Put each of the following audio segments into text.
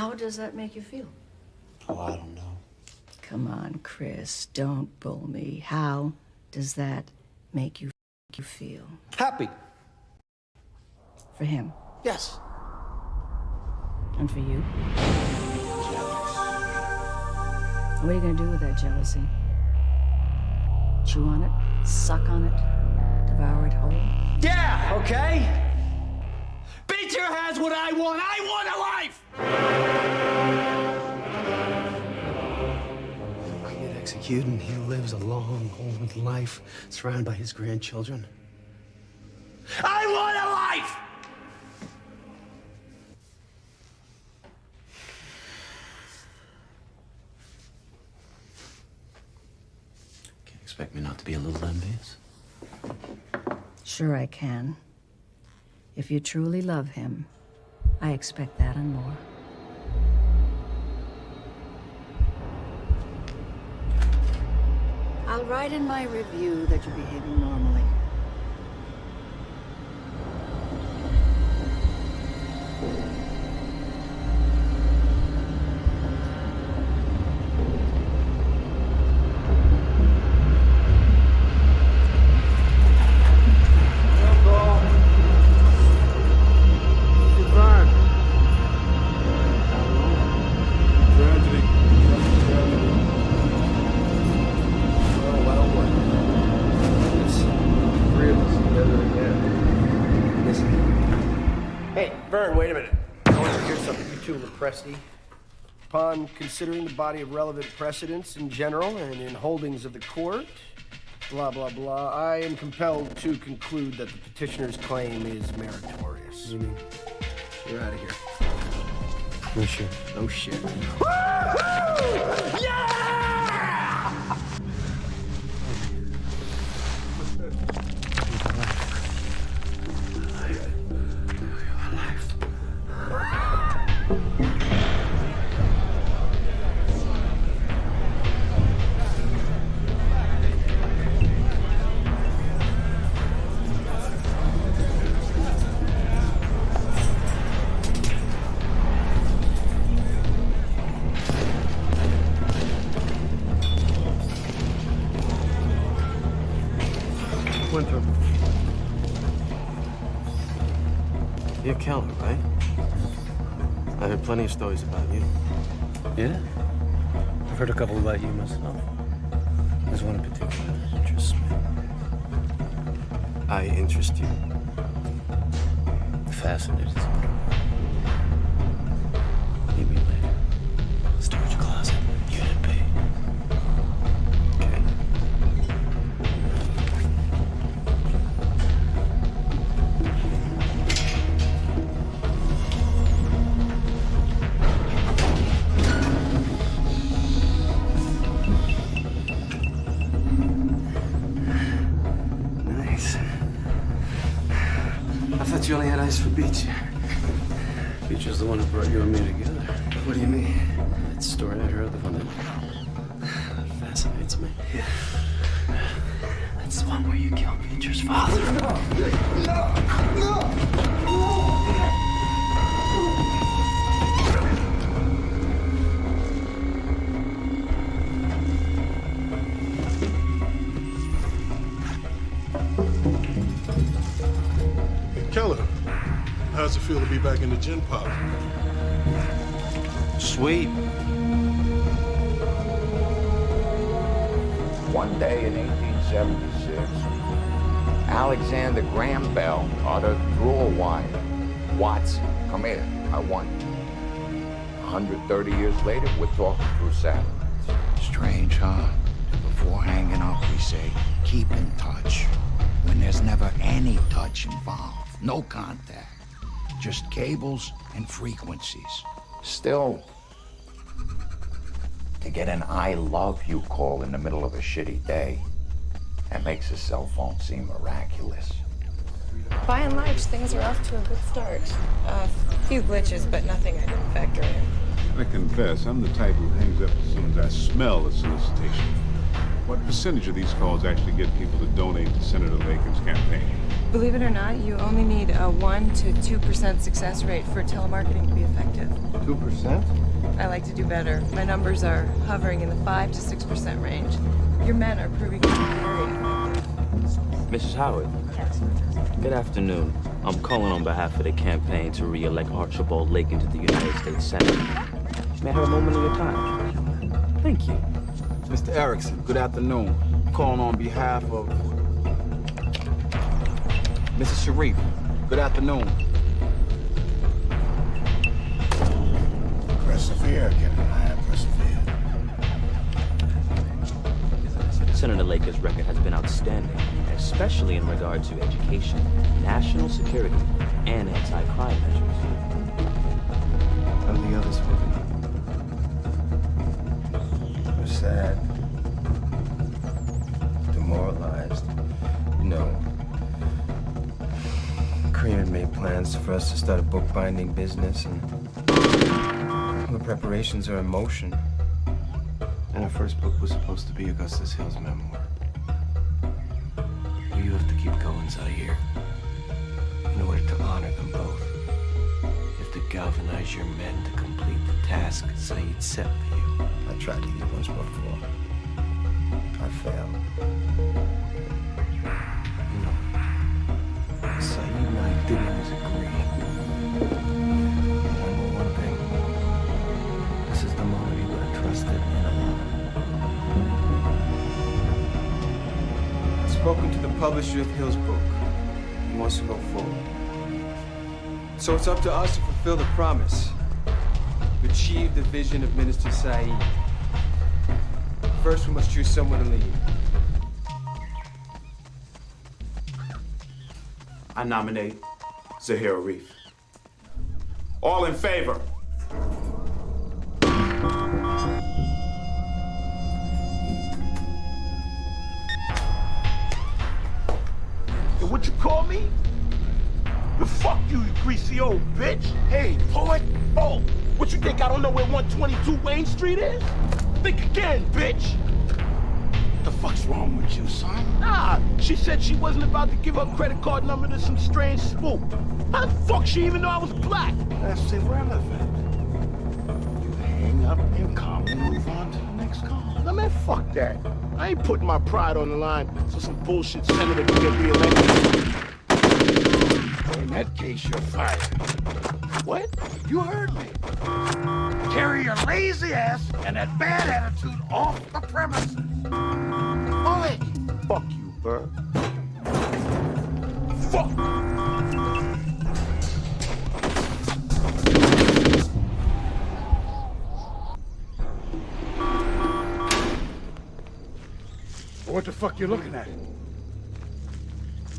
How does that make you feel? Oh, I don't know. Come on, Chris, don't bull me. How does that make you feel? Happy. For him? Yes. And for you? Jealous. What are you gonna do with that jealousy? Chew on it? Suck on it? Devour it whole? Yeah, okay? Beecher has what I want. I want a life! He'll get executed and he lives a long, old life surrounded by his grandchildren. I want a life! Can't expect me not to be a little envious. Sure I can. If you truly love him, I expect that and more. I'll write in my review that you're behaving normally. Wait a minute. I want to hear something. You two look Presti. Upon considering the body of relevant precedents in general and in holdings of the court, blah, blah, blah, I am compelled to conclude that the petitioner's claim is meritorious. You're out of here. No shit. No shit. Yeah! Winthrop. You're Keller, right? I heard plenty of stories about you. Yeah? I've heard a couple about you myself. There's one in particular that interests me. I interest you. Fascinated. Meet me later. Storage closet, Unit B. Okay. Nice. I thought you only had eyes for Beecher. Beecher's the one who brought you and me together. What do you mean? That story I heard, the one that fascinates me. Yeah. That's the one where you killed Beecher's father. Keller, how's it feel to be back in the gin pop? Sweet. One day in 1876, Alexander Graham Bell uttered through a wire, "Watson, come here, I want you." 130 years later, we're talking through satellites. Strange, huh? Before hanging up, we say, keep in touch. When there's never any touch involved, no contact, just cables and frequencies. Still, to get an I love you call in the middle of a shitty day, that makes a cell phone seem miraculous. By and large, things are off to a good start. A few glitches, but nothing I didn't factor in. I confess, I'm the type who hangs up as soon as I smell a solicitation. What percentage of these calls actually get people to donate to Senator Lakin's campaign? Believe it or not, you only need a 1 to 2% success rate for telemarketing to be effective. 2%? I like to do better. My numbers are hovering in the 5 to 6% range. Your men are proving to be very effective. Mrs. Howard. Good afternoon. I'm calling on behalf of the campaign to re-elect Archibald Lake into the United States Senate. May I have a moment of your time? Thank you. Mr. Erickson, good afternoon. Calling on behalf of Mrs. Sharif. Good afternoon. Persevere, Captain. I persevere. Senator Laker's record has been outstanding, especially in regard to education, national security, and anti-crime measures. How are the others holding up? We're sad. Demoralized. You know, Kareem had made plans for us to start a bookbinding business, and all the preparations are in motion. And our first book was supposed to be Augustus Hill's memoir. You have to keep going, Zaire. In order to honor them both, you have to galvanize your men to complete the task Saeed set for you. I tried to do once before. I failed. No. Saeed and I didn't always agree. Remember one thing. This is the moment you would have trusted and allowed. I've spoken to the publisher of Hill's book. He wants to go forward. So it's up to us to fulfill the promise. To achieve the vision of Minister Saeed. First, we must choose someone to lead. I nominate Zahir Reef. All in favor? What you call me? The fuck you greasy old bitch. Hey, poet. Oh, what you think I don't know where 122 Wayne Street is? Think again, bitch. What the fuck's wrong with you, son? Nah, she said she wasn't about to give her credit card number to some strange spook. How the fuck she even know I was black? That's irrelevant. You hang up and calmly move on to the next call. Nah, man, fuck that. I ain't putting my pride on the line so some bullshit senator can get reelected. In that case, you're fired. What? You heard me. Carry your lazy ass and that bad attitude off the premises. Bullet! Fuck you, Burr. Fuck! What the fuck you looking at?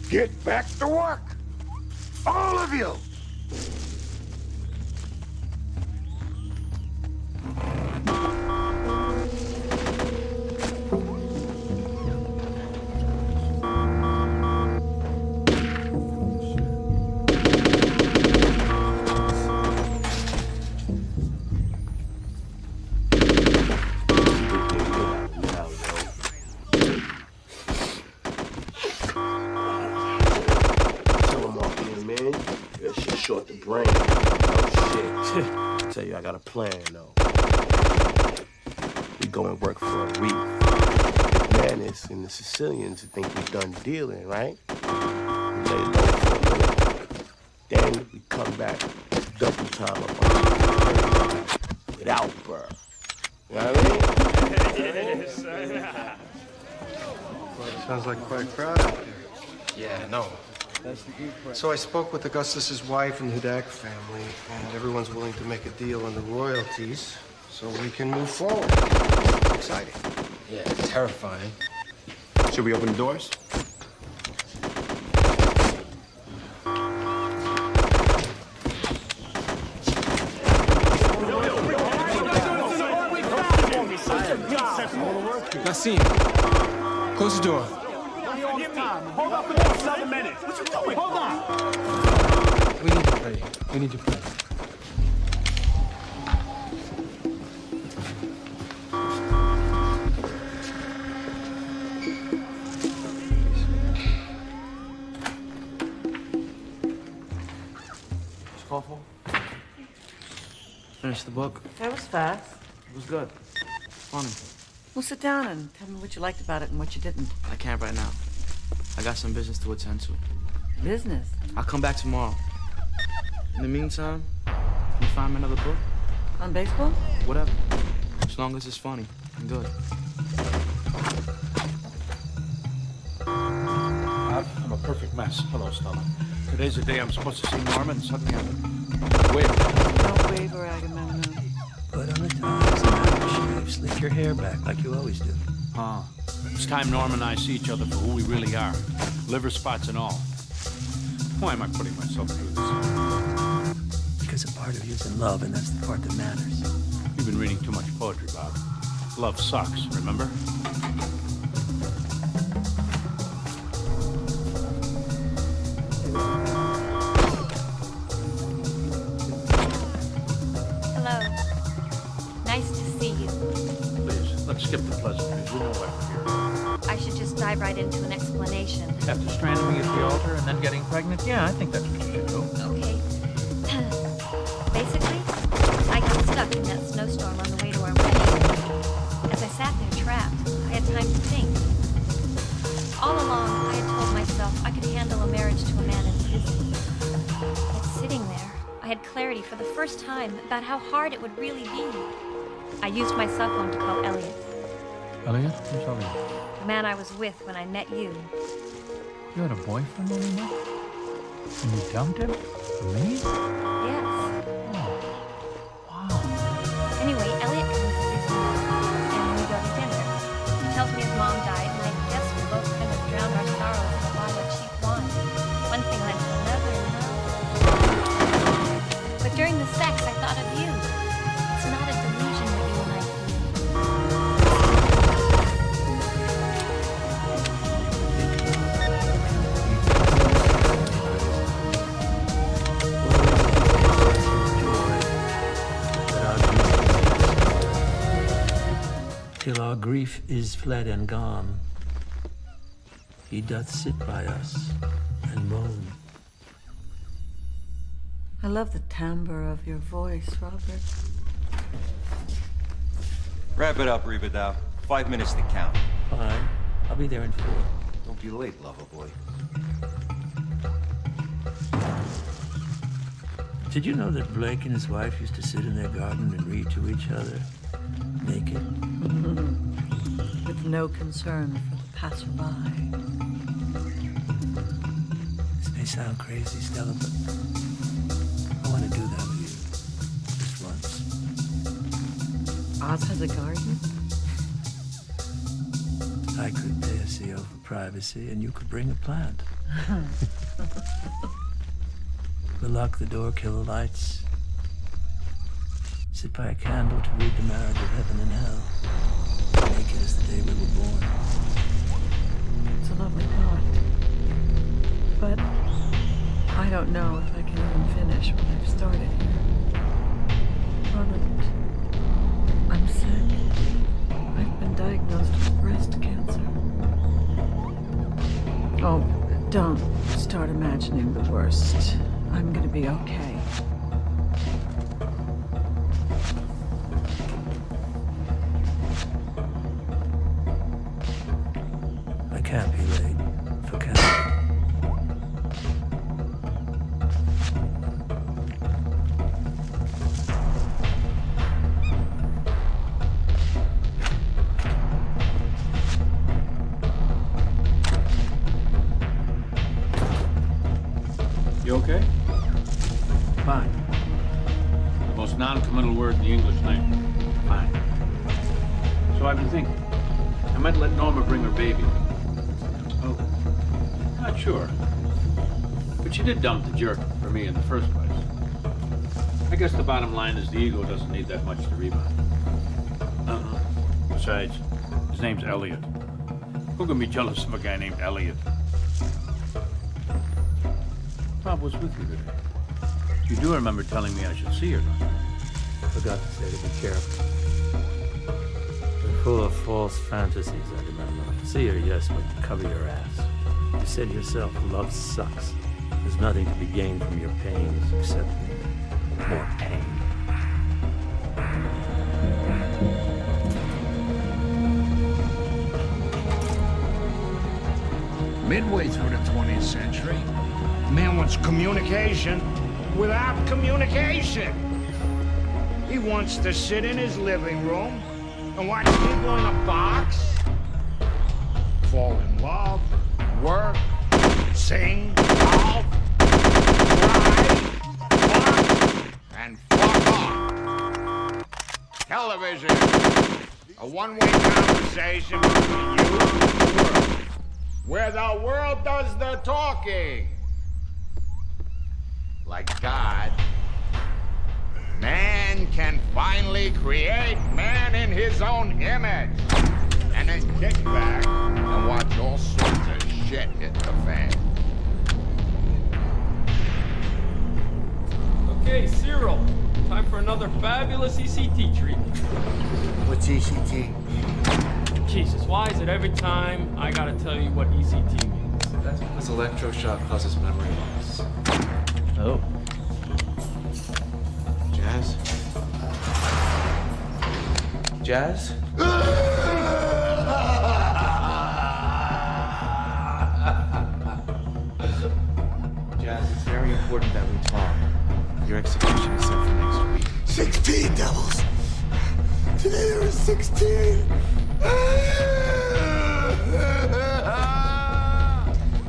Get back to work! All of you! Short the brain. Oh shit. Tell you I got a plan though. We go and work for a reef. Manus and the Sicilians think we done dealing, right? We lay low for a minute. Then we come back double time up on without Burr. You know what I mean? Sounds like quite a crowd out there. Yeah, no. So I spoke with Augustus's wife and Hudak family, and everyone's willing to make a deal on the royalties so we can move forward. It's exciting. Yeah, terrifying. Should we open the doors? Nassim, close the door. Hold up for just 7 minutes. What you doing? Hold on. We need to pray. We need to pray. finished the book. That was fast. It was good. Funny. Well, sit down and tell me what you liked about it and what you didn't. I can't right now. I got some business to attend to. Business? I'll come back tomorrow. In the meantime, can you find me another book? On baseball? Whatever. As long as it's funny and good. I'm a perfect mess. Hello, Stella. Today's the day I'm supposed to see Norman, and suddenly I'm... Wait. Don't waver, Agamemnon. Put on the ties, now shave, slick your hair back like you always do. Huh. It's time Norman and I see each other for who we really are. Liver spots and all. Why am I putting myself through this? Because a part of you's in love, and that's the part that matters. You've been reading too much poetry, Bob. Love sucks, remember? Hello. Nice to see you. Please, let's skip the pleasantries. We know why we're here. I should just dive right into an explanation. After stranding me at the altar and then getting pregnant? Yeah, I think that's what you should do. Okay. Basically, I got stuck in that snowstorm on the way to our wedding. As I sat there trapped, I had time to think. All along, I had told myself I could handle a marriage to a man in prison. Yet sitting there, I had clarity for the first time about how hard it would really be. I used my cell phone to call Elliot, Elliot? Who's Elliot? the man I was with when I met you. You had a boyfriend when we met? And you dumped him? For me? Yes. Wow. Anyway, Elliot comes to visit me, and we go to dinner. He tells me his mom died, and I guess we both kind of drowned our sorrows in a bottle of cheap wine. One thing led to another, and but during the sex, I thought of you. It's not a delusion that you and I feel. Till our grief is fled and gone, he doth sit by us and moan. I love the timbre of your voice, Robert. Wrap it up, Rivadao. 5 minutes to count. Fine. I'll be there in 4. Don't be late, lover boy. Did you know that Blake and his wife used to sit in their garden and read to each other, naked? With no concern for the passerby. This may sound crazy, Stella, but I want to do that with you. Just once. Oz has a garden? I could pay a CO for privacy, and you could bring a plant. We'll lock the door, kill the lights. Sit by a candle to read the marriage of heaven and hell. Naked as the day we were born. It's a lovely thought. But I don't know if I can even finish what I've started here. Robert, I'm sick. I've been diagnosed with breast cancer. Oh, don't start imagining the worst. I'm gonna be okay. I can't be late for Canada. You okay? Fine. The most non-committal word in the English language. Fine. So I've been thinking. I might let Norma bring her baby. Oh, not sure. But she did dump the jerk for me in the first place. I guess the bottom line is the ego doesn't need that much to rebound. Besides, his name's Elliot. Who can be jealous of a guy named Elliot? Bob was with you today. You do remember telling me I should see her, don't you? Forgot to say to be careful. You're full of false fantasies, I remember. See her, yes, but cover your ass. You said yourself, love sucks. There's nothing to be gained from your pains except more pain. midway through the 20th century. Man wants communication without communication. He wants to sit in his living room and watch people in a box fall in love, work, sing, golf, ride, fuck, and fuck off. Television, a one-way conversation between you and the world, where the world does the talking. Like God, man can finally create man in his own image, and then kick back and watch all sorts of shit hit the fan. Okay, Cyril, time for another fabulous ECT treatment. What's ECT? Jesus, why is it every time I gotta tell you what ECT means? That's because electroshock causes memory loss. Oh. Jazz? Jazz? Jazz, it's very important that we talk. Your execution is set for next week. 16 devils. Today there is 16.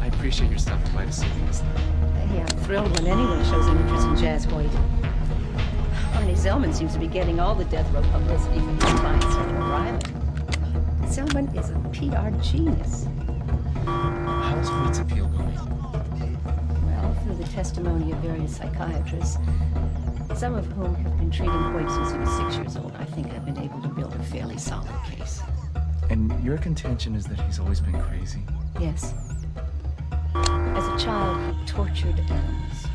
I appreciate your stopping by to see me this time. Hey, I'm thrilled when anyone shows an interest in Jazz Hoyt. Arnie Zellman seems to be getting all the death row publicity for his client, Senator Riley. Zellman is a PR genius. How's Hoyt's appeal going? Well, through the testimony of various psychiatrists, some of whom have been treating Hoyt since he was 6 years old, I think I've been able to build a fairly solid case. And your contention is that he's always been crazy? Yes. As a child, he tortured animals,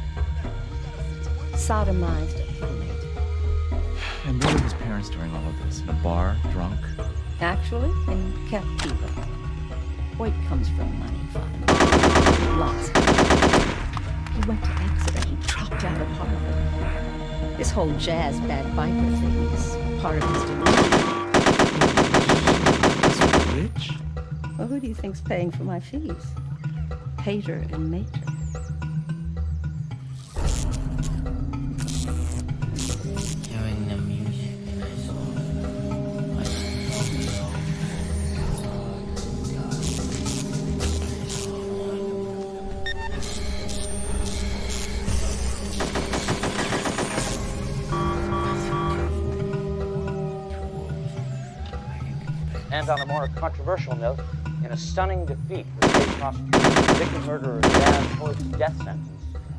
sodomized a playmate. And where were his parents during all of this? In a bar, drunk? Actually, in Captiva. Hoyt comes from money, Father. Lots of it. He went to Exeter. He dropped out of Harvard. This whole jazz bagpiper thing is part of his delusion. Rich? Well, who do you think's paying for my fees? Pater and Mater. Hearing the music and I saw And on a more controversial note, in a stunning defeat for state prosecutors, the victim murderer Jazz Hoyt's death sentence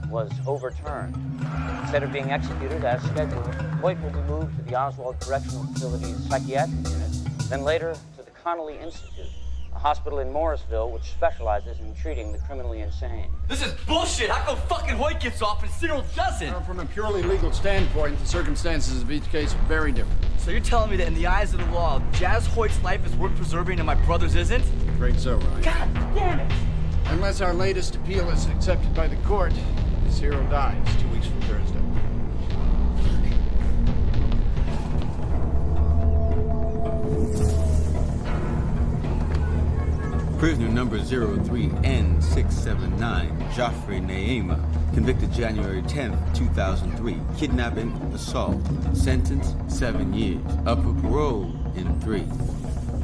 was overturned. Instead of being executed as scheduled, Hoyt will be moved to the Oswald Correctional Facility's psychiatric unit, then later to the Connolly Institute, a hospital in Morrisville which specializes in treating the criminally insane. This is bullshit! How come fucking Hoyt gets off and Cyril doesn't? From a purely legal standpoint, the circumstances of each case are very different. So you're telling me that in the eyes of the law, Jazz Hoyt's life is worth preserving and my brother's isn't? Afraid so, Ryan. God damn it! Unless our latest appeal is accepted by the court, this hero dies 2 weeks from Thursday. Prisoner number 03N679, Joffrey Neema, convicted January 10th, 2003, kidnapping, assault, sentence 7 years, up for parole in 3.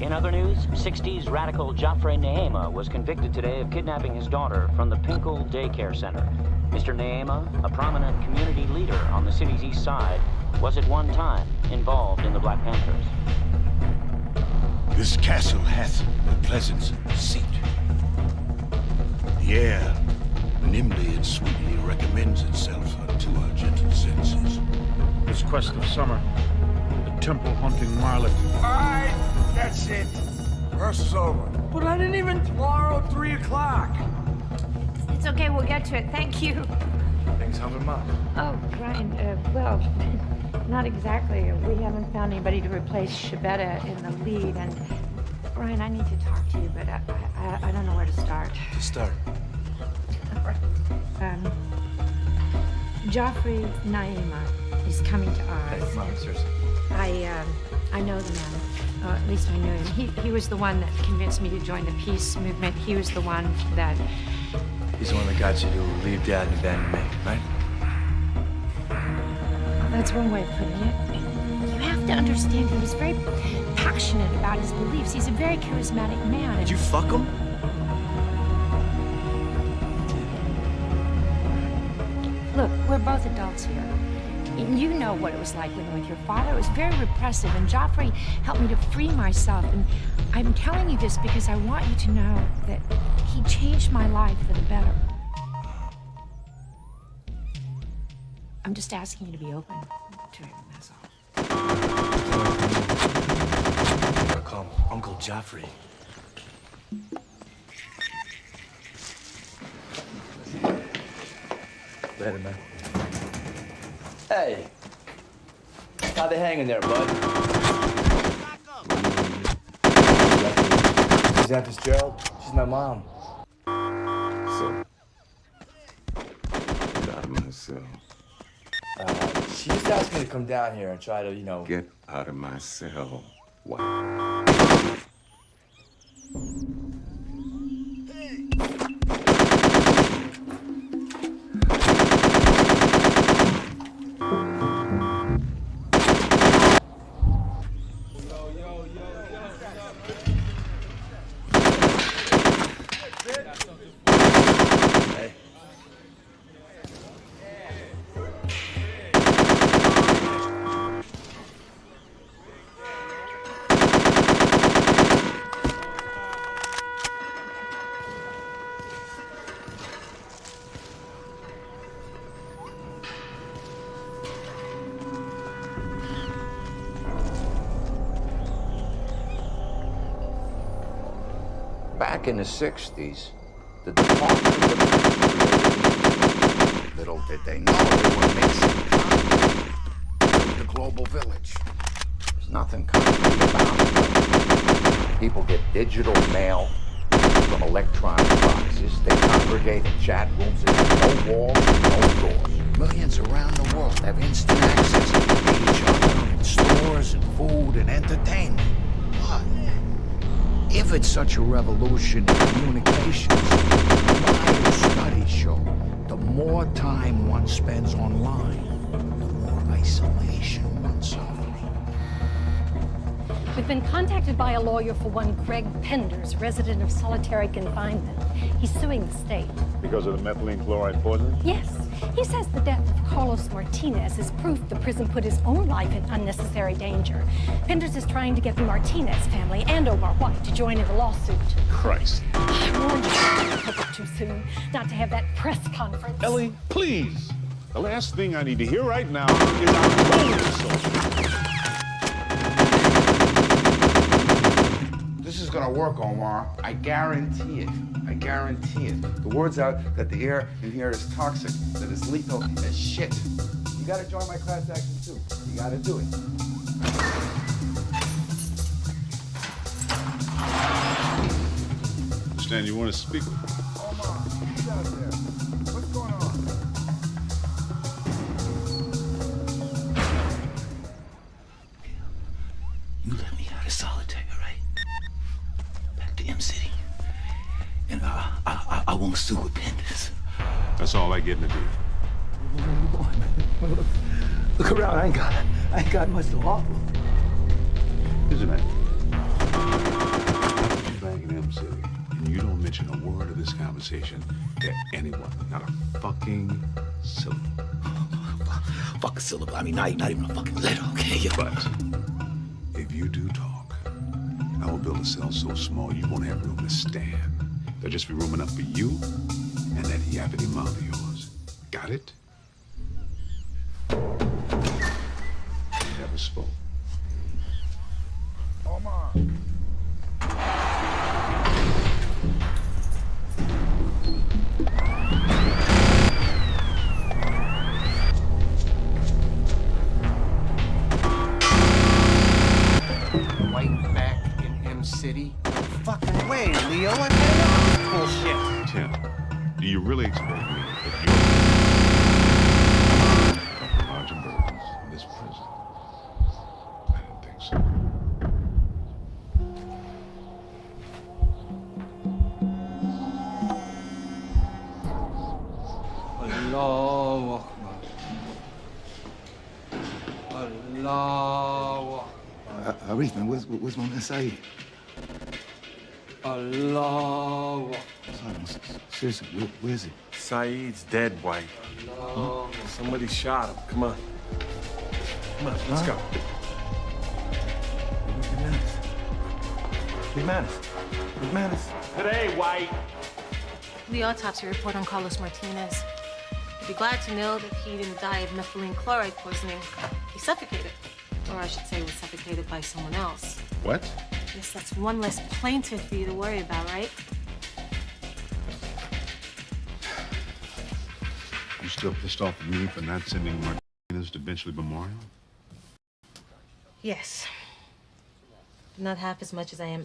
In other news, 60s radical Joffrey Neema was convicted today of kidnapping his daughter from the Pinkel Daycare Center. Mr. Neema, a prominent community leader on the city's east side, was at one time involved in the Black Panthers. This castle hath a pleasant seat. The air nimbly and sweetly recommends itself unto our gentle senses. This quest of summer, the temple hunting marlet. All right, that's it. Rehearsal's over. But I didn't even tomorrow, 3 o'clock. It's okay, we'll get to it. Thank you. Things humming up. Oh, Brian, well, not exactly. We haven't found anybody to replace Shabetta in the lead, and Brian, I need to talk to you, but I don't know where to start. To start. All right. Joffrey Neema is coming to ours. Hey, come on, seriously. I I know the man. At least I knew him. He was the one that convinced me to join the peace movement. He was the one that... He's the one that got you to leave Dad and abandon me, right? That's one way of putting it. You have to understand, he was very passionate about his beliefs. He's a very charismatic man. Did you fuck him? Look, we're both adults here. You know what it was like living with your father. It was very repressive, and Joffrey helped me to free myself. And I'm telling you this because I want you to know that he changed my life for the better. I'm just asking you to be open to him, that's all. I'll call him Uncle Joffrey. Later, man. Hey! How they hanging there, bud? Is that Fitzgerald? She's my mom. So, get out of my cell. She just asked me to come down here and try to, you know... Get out of my cell. Why? Back in the 60s, the Department of Defense created, little did they know, they were mixing concrete, the global village. There's nothing concrete about it. People get digital mail from electronic boxes. They congregate in chat rooms and have no walls and no doors. Millions around the world have instant access to each other in stores and food and entertainment. What? If it's such a revolution in communications, my studies show the more time one spends online, the more isolation one suffers. We've been contacted by a lawyer for one Greg Penders, resident of solitary confinement. He's suing the state. Because of the methylene chloride poisoning? Yes. He says the death of Carlos Martinez is proof the prison put his own life in unnecessary danger. Penders is trying to get the Martinez family and Omar White to join in the lawsuit. Christ. I warned you not to take it too soon, not to have that press conference. Ellie, please. The last thing I need to hear right now is I'm going to This is gonna work, Omar. I guarantee it. I guarantee it. The word's out that the air in here is toxic, that it's lethal as shit. You gotta join my class action too. You gotta do it. understand you want to speak with me. Omar, who's out there? What's going on? You let me out of solitary, right? Back to M City. And I won't sue with Penders. That's all I get in the deal. Look around, I ain't got much to offer. Isn't it? I put you back in M City, and you don't mention a word of this conversation to anyone. Not a fucking syllable. Fuck a syllable. I mean, not even a fucking letter, okay? But if you do talk, I will build a cell so small you won't have room to stand. There'll just be room enough for you and that yappity mouth of yours. Got it? Never spoke. Omar. Right back in M City? Fucking way, Leo. I had enough of this bullshit. Tim, do you really expect me to put larger burdens in this prison? I didn't think so. Arif, man, where's my man Saeed? Allah. Seriously, where is he? Saeed's dead, White. Huh? Somebody shot him. Come on. Come on, let's go. McManus. Today, White. The autopsy report on Carlos Martinez. You'd be glad to know that he didn't die of methylene chloride poisoning. He suffocated. Or I should say was suffocated by someone else. What? Yes, that's one less plaintiff for you to worry about, right? You still pissed off at me for not sending Martinez to Benchley Memorial? Yes. Not half as much as I am